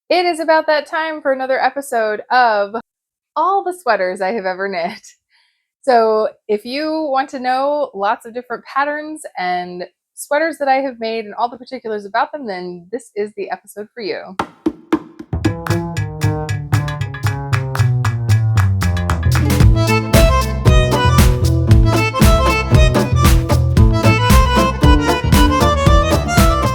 It is about that time for another episode of all the sweaters I have ever knit. So, if you want to know lots of different patterns and sweaters that I have made and all the particulars about them, then this is the episode for you.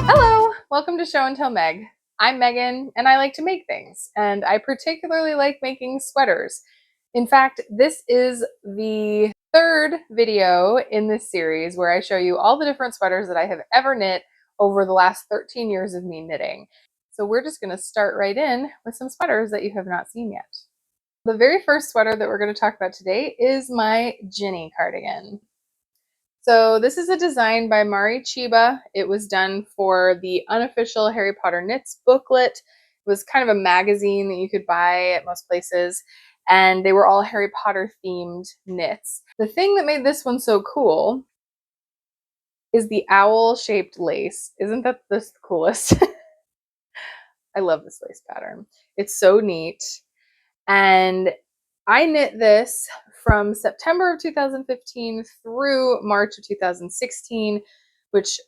Hello, welcome to Show and Tell Meg. I'm Megan and I like to make things, and I particularly like making sweaters. In fact, this is the third video in this series where I show you all the different sweaters that I have ever knit over the last 13 years of me knitting. So we're just going to start right in with some sweaters that you have not seen yet. The very first sweater that we're going to talk about today is my Jinny cardigan. So this is a design by Mari Chiba. It was done for the unofficial Harry Potter Knits booklet. It was kind of a magazine that you could buy at most places, and they were all Harry Potter themed knits. The thing that made this one so cool is the owl shaped lace. Isn't that the coolest? I love this lace pattern. It's so neat. And I knit this from September of 2015 through March of 2016, which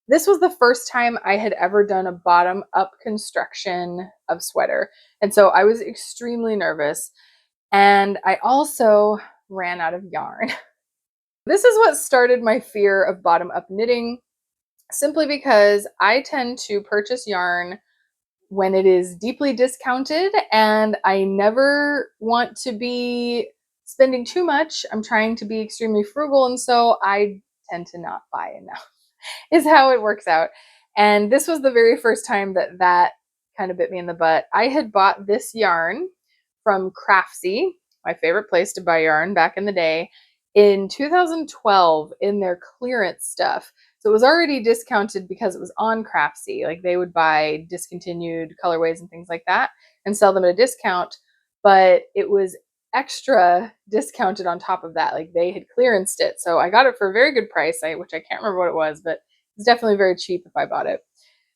this was the first time I had ever done a bottom up construction of sweater. And so I was extremely nervous. And I also ran out of yarn. This is what started my fear of bottom up knitting, simply because I tend to purchase yarn when it is deeply discounted, and I never want to be spending too much. I'm trying to be extremely frugal, and so I tend to not buy enough, is how it works out. And this was the very first time that kind of bit me in the butt. I had bought this yarn from Craftsy, my favorite place to buy yarn back in the day, in 2012 in their clearance stuff. So it was already discounted because it was on Craftsy. Like, they would buy discontinued colorways and things like that and sell them at a discount, but it was extra discounted on top of that. Like, they had clearanced it. So I got it for a very good price, which I can't remember what it was, but it's definitely very cheap if I bought it.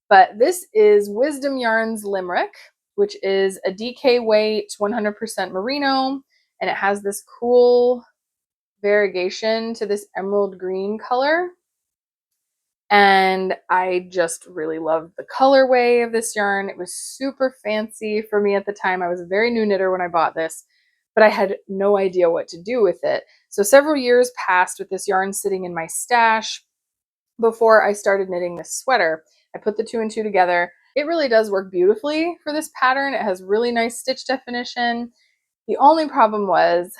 But this is Wisdom Yarns Limerick, which is a DK weight, 100% merino, and it has this cool variegation to this emerald green color. And I just really loved the colorway of this yarn. It was super fancy for me at the time. I was a very new knitter when I bought this, but I had no idea what to do with it. So several years passed with this yarn sitting in my stash before I started knitting this sweater. I put the two and two together. It really does work beautifully for this pattern. It has really nice stitch definition. The only problem was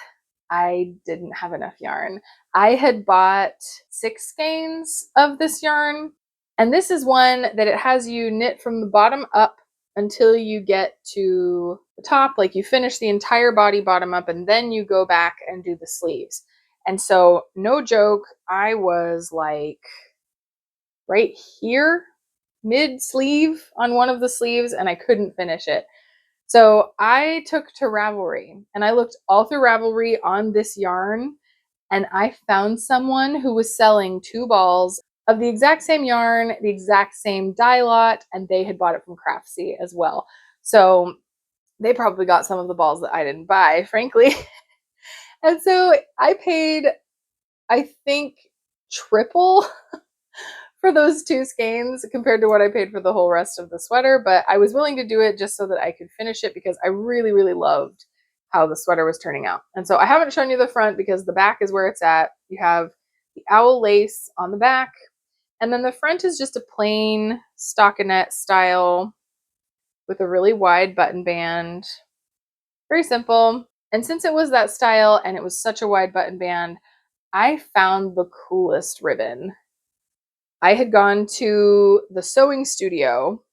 I didn't have enough yarn. I had bought 6 skeins of this yarn, and this is one that it has you knit from the bottom up until you get to the top, like you finish the entire body bottom up, and then you go back and do the sleeves. And so, no joke, I was like right here, mid sleeve on one of the sleeves, and I couldn't finish it. So I took to Ravelry and I looked all through Ravelry on this yarn, and I found someone who was selling 2 balls of the exact same yarn, the exact same dye lot, and they had bought it from Craftsy as well. So they probably got some of the balls that I didn't buy, frankly. And so I paid, I think, triple for those 2 skeins compared to what I paid for the whole rest of the sweater, but I was willing to do it just so that I could finish it because I really, really loved how the sweater was turning out. And so I haven't shown you the front because the back is where it's at. You have the owl lace on the back, and then the front is just a plain stockinette style with a really wide button band. Very simple. And since it was that style and it was such a wide button band, I found the coolest ribbon. I had gone to the sewing studio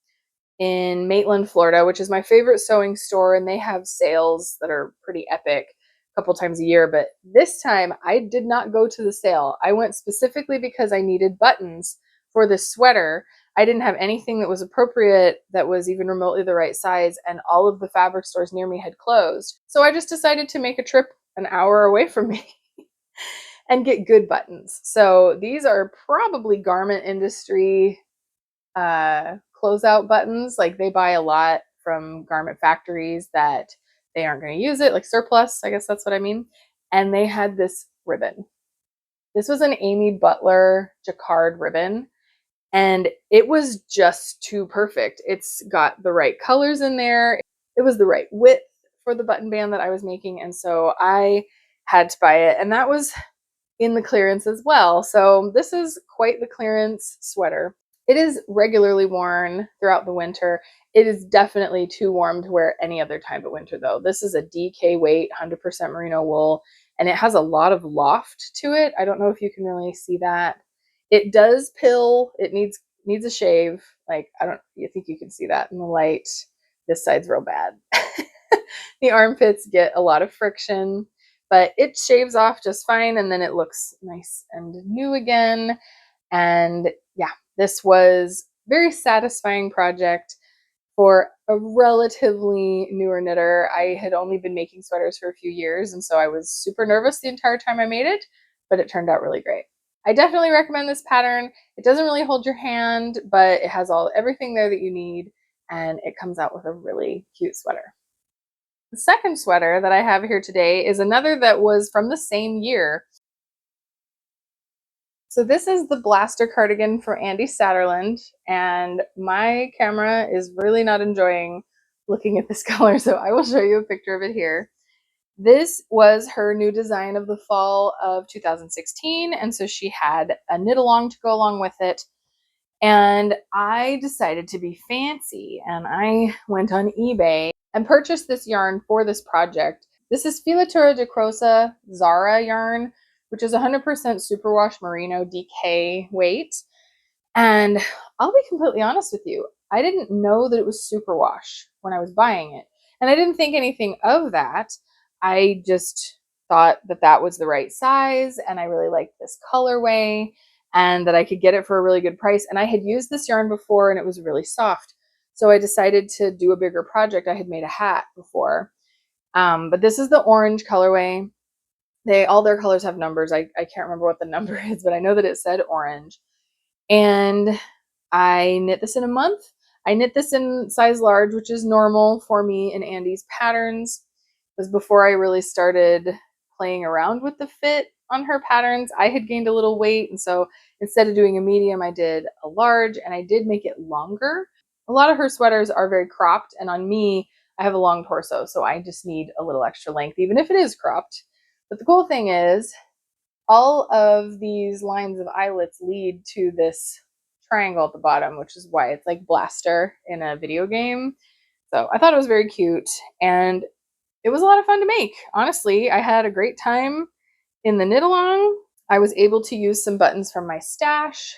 in Maitland, Florida, which is my favorite sewing store, and they have sales that are pretty epic a couple times a year. But this time I did not go to the sale. I went specifically because I needed buttons for this sweater. I didn't have anything that was appropriate that was even remotely the right size, and all of the fabric stores near me had closed. So I just decided to make a trip an hour away from me and get good buttons. So these are probably garment industry closeout buttons. Like, they buy a lot from garment factories that they aren't going to use it, like surplus, I guess that's what I mean. And they had this ribbon. This was an Amy Butler jacquard ribbon, and it was just too perfect. It's got the right colors in there. It was the right width for the button band that I was making, and so I had to buy it, and that was in the clearance as well. So this is quite the clearance sweater. It is regularly worn throughout the winter. It is definitely too warm to wear any other time but winter though. This is a DK weight, 100% merino wool, and it has a lot of loft to it. I don't know if you can really see that. It does pill. It needs a shave. Like, you think you can see that in the light. This side's real bad. The armpits get a lot of friction, but it shaves off just fine, and then it looks nice and new again. And yeah, this was a very satisfying project for a relatively newer knitter. I had only been making sweaters for a few years, and so I was super nervous the entire time I made it, but it turned out really great. I definitely recommend this pattern. It doesn't really hold your hand, but it has everything there that you need, and it comes out with a really cute sweater. The second sweater that I have here today is another that was from the same year. So this is the Blaster cardigan from Andy Satterland, and my camera is really not enjoying looking at this color, so I will show you a picture of it here. This was her new design of the fall of 2016, and so she had a knit along to go along with it. And I decided to be fancy, and I went on eBay and purchased this yarn for this project. This is Filatura de Crosa Zara yarn, which is 100% superwash merino DK weight. And I'll be completely honest with you, I didn't know that it was superwash when I was buying it. And I didn't think anything of that. I just thought that that was the right size, and I really liked this colorway, and that I could get it for a really good price. And I had used this yarn before, and it was really soft. So I decided to do a bigger project. I had made a hat before. But this is the orange colorway. All their colors have numbers. I can't remember what the number is, but I know that it said orange. And I knit this in a month. I knit this in size large, which is normal for me in Andy's patterns. It was before I really started playing around with the fit on her patterns. I had gained a little weight, and so instead of doing a medium, I did a large, and I did make it longer. A lot of her sweaters are very cropped, and on me, I have a long torso, so I just need a little extra length, even if it is cropped. But the cool thing is, all of these lines of eyelets lead to this triangle at the bottom, which is why it's like Blaster in a video game. So I thought it was very cute, and it was a lot of fun to make. Honestly, I had a great time in the knit along. I was able to use some buttons from my stash.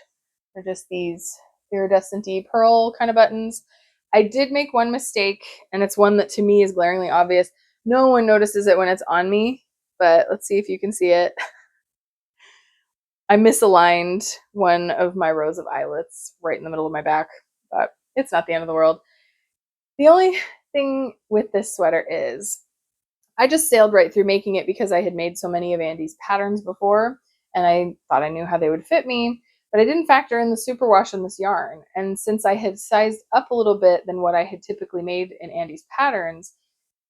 They're just these iridescent-y pearl kind of buttons. I did make one mistake, and it's one that to me is glaringly obvious. No one notices it when it's on me, but let's see if you can see it. I misaligned one of my rows of eyelets right in the middle of my back, but it's not the end of the world. The only thing with this sweater is I just sailed right through making it because I had made so many of Andy's patterns before, and I thought I knew how they would fit me, but I didn't factor in the superwash in this yarn. And since I had sized up a little bit than what I had typically made in Andy's patterns,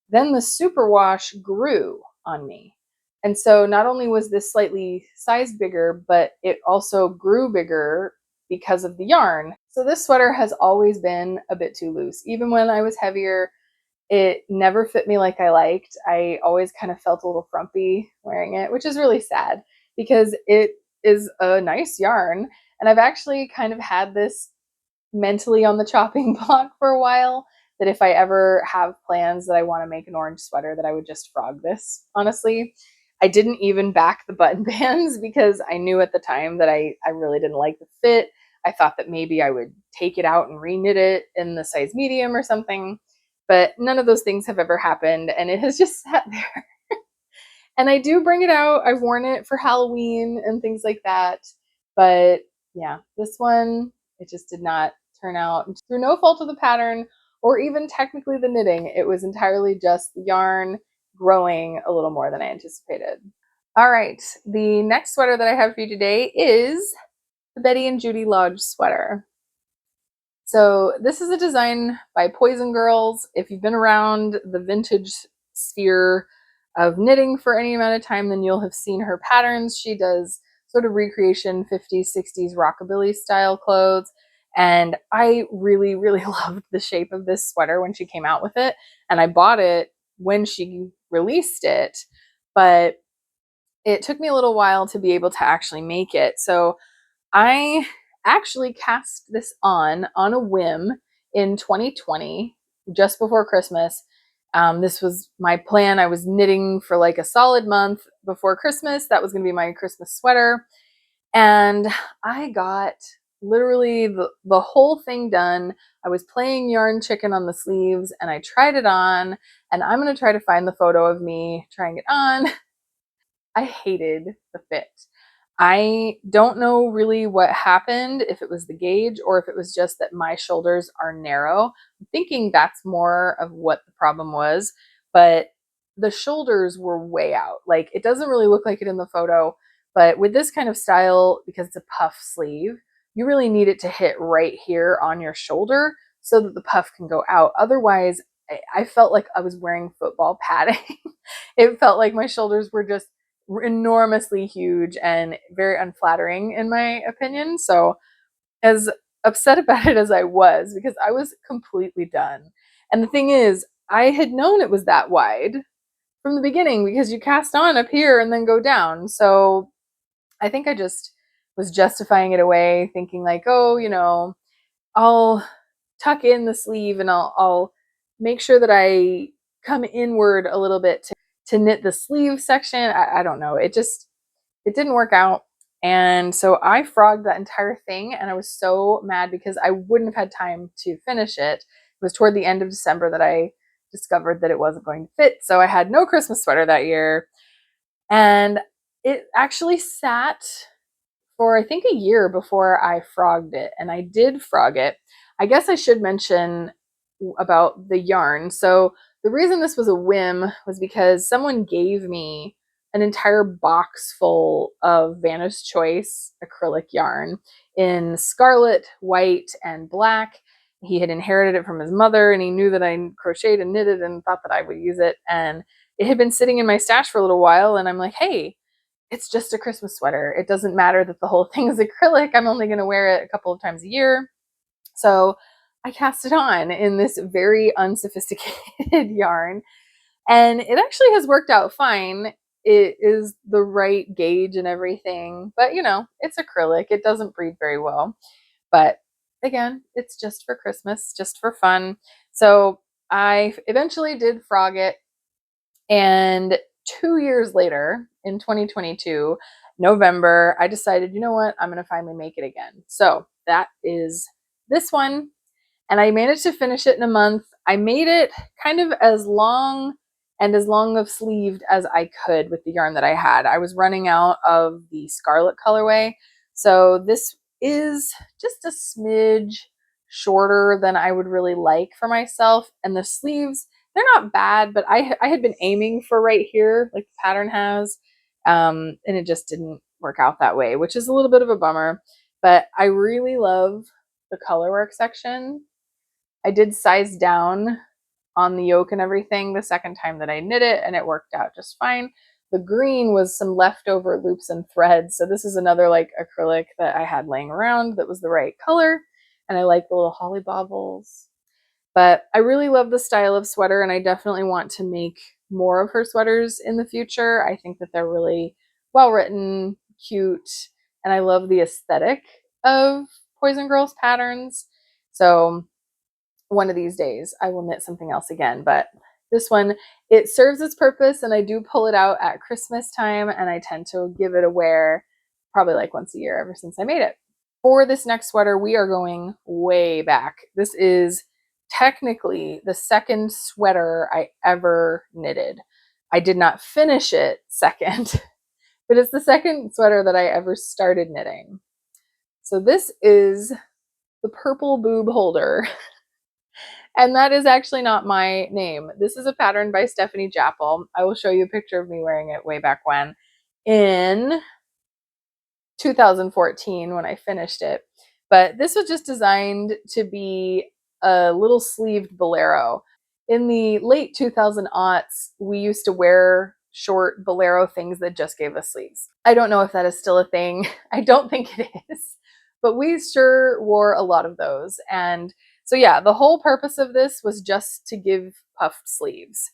then the superwash grew on me. And so not only was this slightly sized bigger, but it also grew bigger because of the yarn. So this sweater has always been a bit too loose. Even when I was heavier, it never fit me like I liked. I always kind of felt a little frumpy wearing it, which is really sad because it is a nice yarn. And I've actually kind of had this mentally on the chopping block for a while, that if I ever have plans that I want to make an orange sweater, that I would just frog this, honestly. I didn't even back the button bands because I knew at the time that I really didn't like the fit. I thought that maybe I would take it out and re-knit it in the size medium or something, but none of those things have ever happened, and it has just sat there. And I do bring it out. I've worn it for Halloween and things like that, but yeah, this one, it just did not turn out through no fault of the pattern or even technically the knitting. It was entirely just the yarn growing a little more than I anticipated. All right, the next sweater that I have for you today is the Betty and Judy Lodge sweater. So this is a design by Poison Girls. If you've been around the vintage sphere of knitting for any amount of time, then you'll have seen her patterns. She does sort of recreation 50s, 60s rockabilly style clothes. And I really, really loved the shape of this sweater when she came out with it. And I bought it when she released it, but it took me a little while to be able to actually make it. So I actually cast this on a whim in 2020, just before Christmas. This was my plan. I was knitting for like a solid month before Christmas. That was going to be my Christmas sweater. And I got literally the whole thing done. I was playing yarn chicken on the sleeves and I tried it on. And I'm going to try to find the photo of me trying it on. I hated the fit. I don't know really what happened, if it was the gauge or if it was just that my shoulders are narrow. I'm thinking that's more of what the problem was, but the shoulders were way out. Like, it doesn't really look like it in the photo, but with this kind of style, because it's a puff sleeve, you really need it to hit right here on your shoulder so that the puff can go out. Otherwise, I felt like I was wearing football padding. It felt like my shoulders were just enormously huge and very unflattering in my opinion. So as upset about it as I was, because I was completely done. And the thing is, I had known it was that wide from the beginning because you cast on up here and then go down. So I think I just was justifying it away, thinking like, oh, I'll tuck in the sleeve and I'll make sure that I come inward a little bit to knit the sleeve section. I don't know. It didn't work out. And so I frogged that entire thing and I was so mad because I wouldn't have had time to finish it. It was toward the end of December that I discovered that it wasn't going to fit. So I had no Christmas sweater that year. And it actually sat for I think a year before I frogged it. And I did frog it. I guess I should mention about the yarn. So the reason this was a whim was because someone gave me an entire box full of Vanna's Choice acrylic yarn in scarlet, white, and black. He had inherited it from his mother and he knew that I crocheted and knitted and thought that I would use it. And it had been sitting in my stash for a little while. And I'm like, hey, it's just a Christmas sweater. It doesn't matter that the whole thing is acrylic. I'm only going to wear it a couple of times a year. So I cast it on in this very unsophisticated yarn, and it actually has worked out fine. It is the right gauge and everything, but it's acrylic. It doesn't breathe very well. But again, it's just for Christmas, just for fun. So I eventually did frog it, and 2 years later, in 2022, November, I decided, you know what, I'm going to finally make it again. So that is this one. And I managed to finish it in a month. I made it kind of as long and as long of sleeved as I could with the yarn that I had. I was running out of the scarlet colorway. So this is just a smidge shorter than I would really like for myself. And the sleeves, they're not bad, but I had been aiming for right here, like the pattern has, and it just didn't work out that way, which is a little bit of a bummer. But I really love the colorwork section. I did size down on the yoke and everything the second time that I knit it, and it worked out just fine. The green was some leftover loops and threads. So this is another like acrylic that I had laying around that was the right color. And I like the little holly bobbles. But I really love the style of sweater, and I definitely want to make more of her sweaters in the future. I think that they're really well written, cute, and I love the aesthetic of Poison Girls patterns. So one of these days I will knit something else again, but this one, it serves its purpose, and I do pull it out at Christmas time, and I tend to give it a wear probably like once a year ever since I made it. For this next sweater, we are going way back. This is technically the second sweater I ever knitted. I did not finish it second, but it's the second sweater that I ever started knitting. So this is the purple boob holder. And that is actually not my name. This is a pattern by Stephanie Jappel. I will show you a picture of me wearing it way back when, in 2014 when I finished it. But this was just designed to be a little sleeved bolero. In the late 2000 aughts, we used to wear short bolero things that just gave us sleeves. I don't know if that is still a thing. I don't think it is, but we sure wore a lot of those. And so, yeah, the whole purpose of this was just to give puffed sleeves.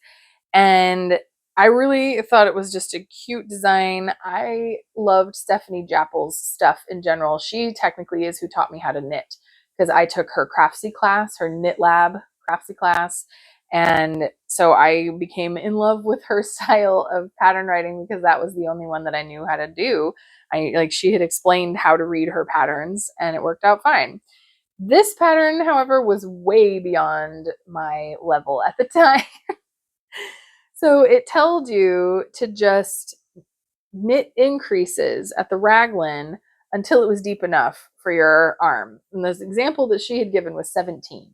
And I really thought it was just a cute design. I loved Stephanie Jappel's stuff in general. She technically is who taught me how to knit because I took her Craftsy class, her Knit Lab Craftsy class. And so I became in love with her style of pattern writing because that was the only one that I knew how to do. She had explained how to read her patterns and it worked out fine. This pattern, however, was way beyond my level at the time. So it told you to just knit increases at the raglan until it was deep enough for your arm. And the example that she had given was 17.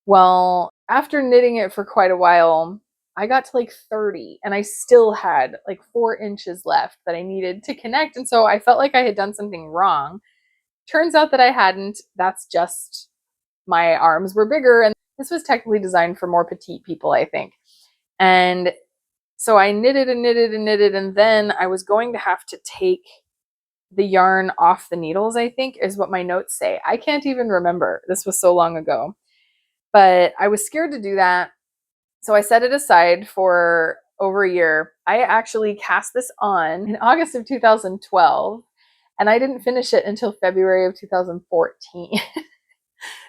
Well, after knitting it for quite a while, I got to like 30 and I still had like 4 inches left that I needed to connect. And so I felt like I had done something wrong. Turns out that I hadn't. That's just my arms were bigger. And this was technically designed for more petite people, I think. And so I knitted and knitted and knitted, and then I was going to have to take the yarn off the needles, I think is what my notes say. I can't even remember. This was so long ago. But I was scared to do that. So I set it aside for over a year. I actually cast this on in August of 2012, and I didn't finish it until February of 2014.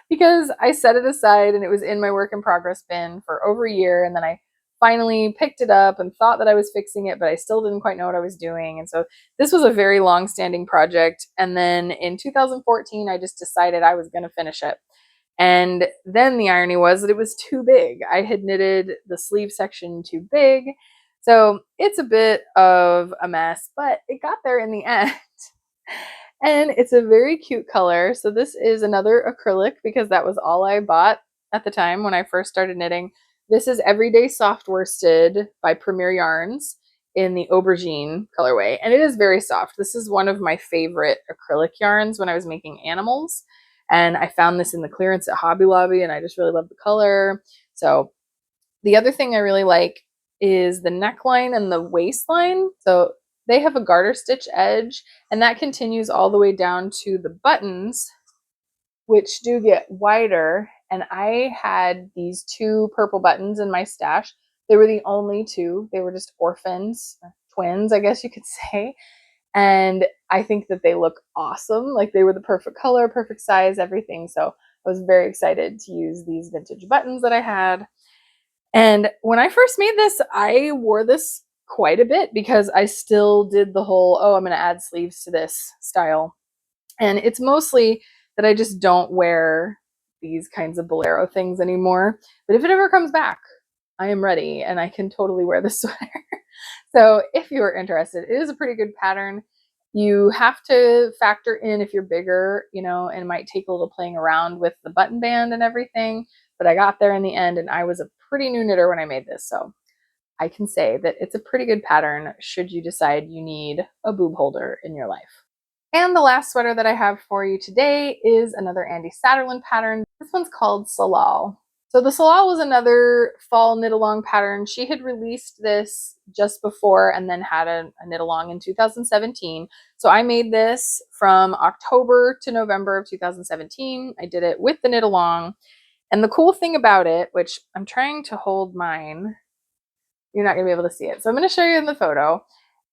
Because I set it aside and it was in my work in progress bin for over a year. And then I finally picked it up and thought that I was fixing it, but I still didn't quite know what I was doing. And so this was a very long standing project. And then in 2014, I just decided I was going to finish it. And then the irony was that it was too big. I had knitted the sleeve section too big. So it's a bit of a mess, but it got there in the end. And it's a very cute color. So this is another acrylic because that was all I bought at the time when I first started knitting. This is Everyday Soft Worsted by Premier Yarns in the aubergine colorway. And it is very soft. This is one of my favorite acrylic yarns when I was making animals. And I found this in the clearance at Hobby Lobby and I just really love the color. So the other thing I really like is the neckline and the waistline. So they have a garter stitch edge and that continues all the way down to the buttons, which do get wider. And I had these 2 purple buttons in my stash. They were the only 2. They were just orphans, twins, I guess you could say. And I think that they look awesome. Like they were the perfect color, perfect size, everything. So I was very excited to use these vintage buttons that I had. And when I first made this, I wore this quite a bit because I still did the whole, oh, I'm going to add sleeves to this style. And it's mostly that I just don't wear these kinds of bolero things anymore. But if it ever comes back, I am ready and I can totally wear this sweater. So if you're interested, it is a pretty good pattern. You have to factor in if you're bigger, and it might take a little playing around with the button band and everything. But I got there in the end and I was a pretty new knitter when I made this. So I can say that it's a pretty good pattern should you decide you need a boob holder in your life. And the last sweater that I have for you today is another Andy Satterlund pattern. This one's called Salal. So the Salal was another fall knit along pattern. She had released this just before and then had a knit along in 2017. So I made this from October to November of 2017. I did it with the knit along. And the cool thing about it, which I'm trying to hold mine, you're not going to be able to see it. So I'm going to show you in the photo.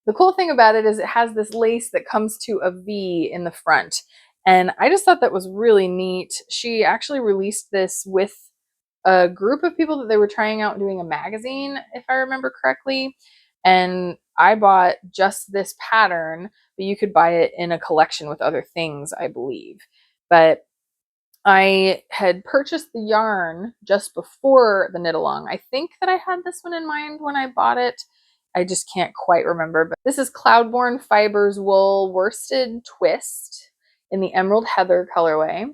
The cool thing about it is it has this lace that comes to a V in the front. And I just thought that was really neat. She actually released this with a group of people that they were trying out doing a magazine, if I remember correctly. And I bought just this pattern, but you could buy it in a collection with other things, I believe. But I had purchased the yarn just before the knit along. I think that I had this one in mind when I bought it. I just can't quite remember, but this is Cloudborn Fibers Wool Worsted Twist in the Emerald Heather colorway.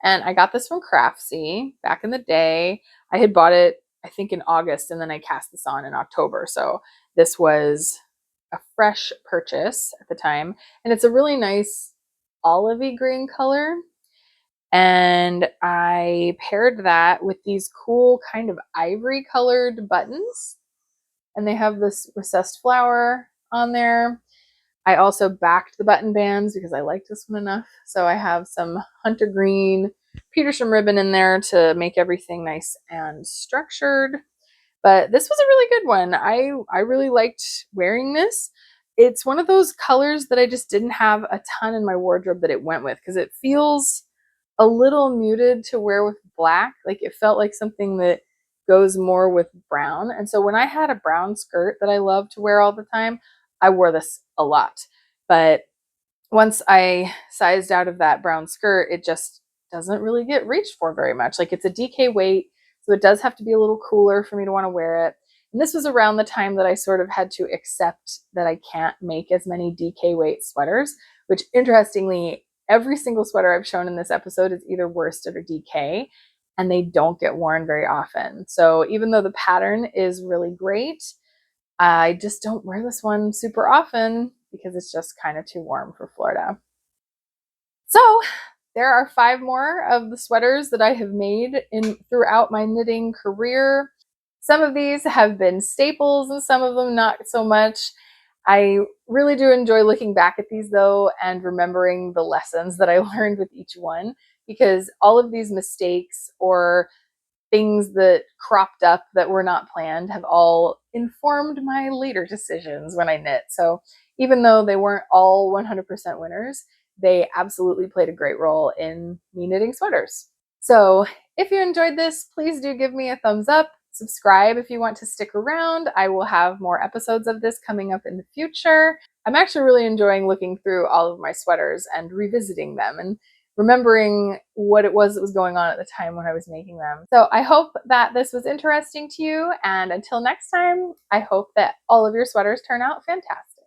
And I got this from Craftsy back in the day. I had bought it, I think in August, and then I cast this on in October. So this was a fresh purchase at the time. And it's a really nice olivey green color. And I paired that with these cool kind of ivory colored buttons, and they have this recessed flower on there. I also backed the button bands because I liked this one enough. So I have some hunter green Petersham ribbon in there to make everything nice and structured. But this was a really good one. I really liked wearing this. It's one of those colors that I just didn't have a ton in my wardrobe that it went with because it feels a little muted to wear with black. Like it felt like something that goes more with brown. And so when I had a brown skirt that I love to wear all the time, I wore this a lot. But once I sized out of that brown skirt, it just doesn't really get reached for very much. Like it's a DK weight, so it does have to be a little cooler for me to want to wear it. And this was around the time that I sort of had to accept that I can't make as many DK weight sweaters, which interestingly, every single sweater I've shown in this episode is either worsted or DK, and they don't get worn very often. So even though the pattern is really great, I just don't wear this one super often because it's just kind of too warm for Florida. So there are 5 more of the sweaters that I have made throughout my knitting career. Some of these have been staples and some of them not so much. I really do enjoy looking back at these though and remembering the lessons that I learned with each one, because all of these mistakes or things that cropped up that were not planned have all informed my later decisions when I knit. So even though they weren't all 100% winners, they absolutely played a great role in me knitting sweaters. So if you enjoyed this, please do give me a thumbs up. Subscribe if you want to stick around. I will have more episodes of this coming up in the future. I'm actually really enjoying looking through all of my sweaters and revisiting them and remembering what it was that was going on at the time when I was making them. So I hope that this was interesting to you, and until next time, I hope that all of your sweaters turn out fantastic.